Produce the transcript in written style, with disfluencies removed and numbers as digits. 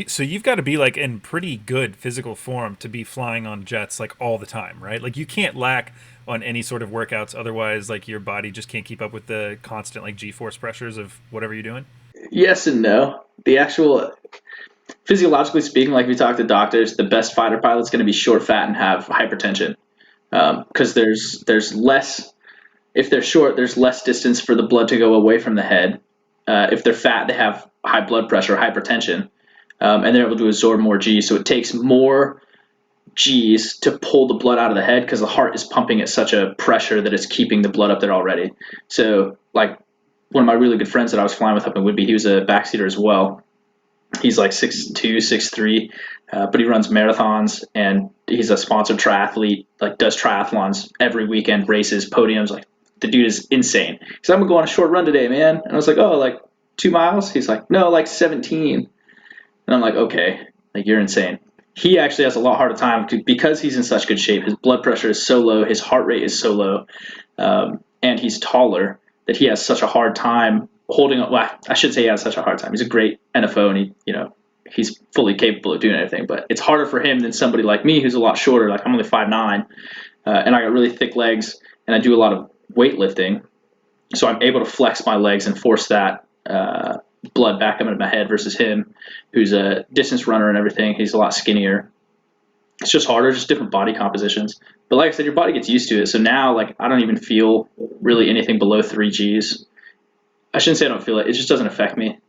So you've got to be like in pretty good physical form to be flying on jets like all the time, right? Like you can't lack on any sort of workouts, otherwise like your body just can't keep up with the constant like G-force pressures of whatever you're doing. Yes and no. The actual physiologically speaking, like we talked to doctors, the best fighter pilot's going to be short, fat, and have hypertension because there's less. If they're short, there's less distance for the blood to go away from the head. If they're fat, they have high blood pressure, hypertension, and they're able to absorb more G. So it takes more G's to pull the blood out of the head because the heart is pumping at such a pressure that it's keeping the blood up there already. So, like one of my really good friends that I was flying with up in Whidbey, he was a backseater as well. He's like 6'2", 6'3", but he runs marathons and he's a sponsored triathlete. Like does triathlons every weekend, races, podiums. Like the dude is insane. He's like, I'm gonna go on a short run today, man. And I was like, oh, like 2 miles? He's like, no, like 17. And I'm like, okay, like you're insane. He actually has a lot harder time because he's in such good shape. His blood pressure is so low, his heart rate is so low, and he's taller that he has such a hard time holding up. Well, I should say he has such a hard time. He's a great NFO, and he's fully capable of doing anything. But it's harder for him than somebody like me who's a lot shorter. Like I'm only 5'9", and I got really thick legs, and I do a lot of weightlifting, so I'm able to flex my legs and force that blood back up into my head versus him, who's a distance runner and everything. He's a lot skinnier. It's just harder, just different body compositions. But like I said, your body gets used to it. So now, like, I don't even feel really anything below 3 Gs. I shouldn't say I don't feel it. It just doesn't affect me.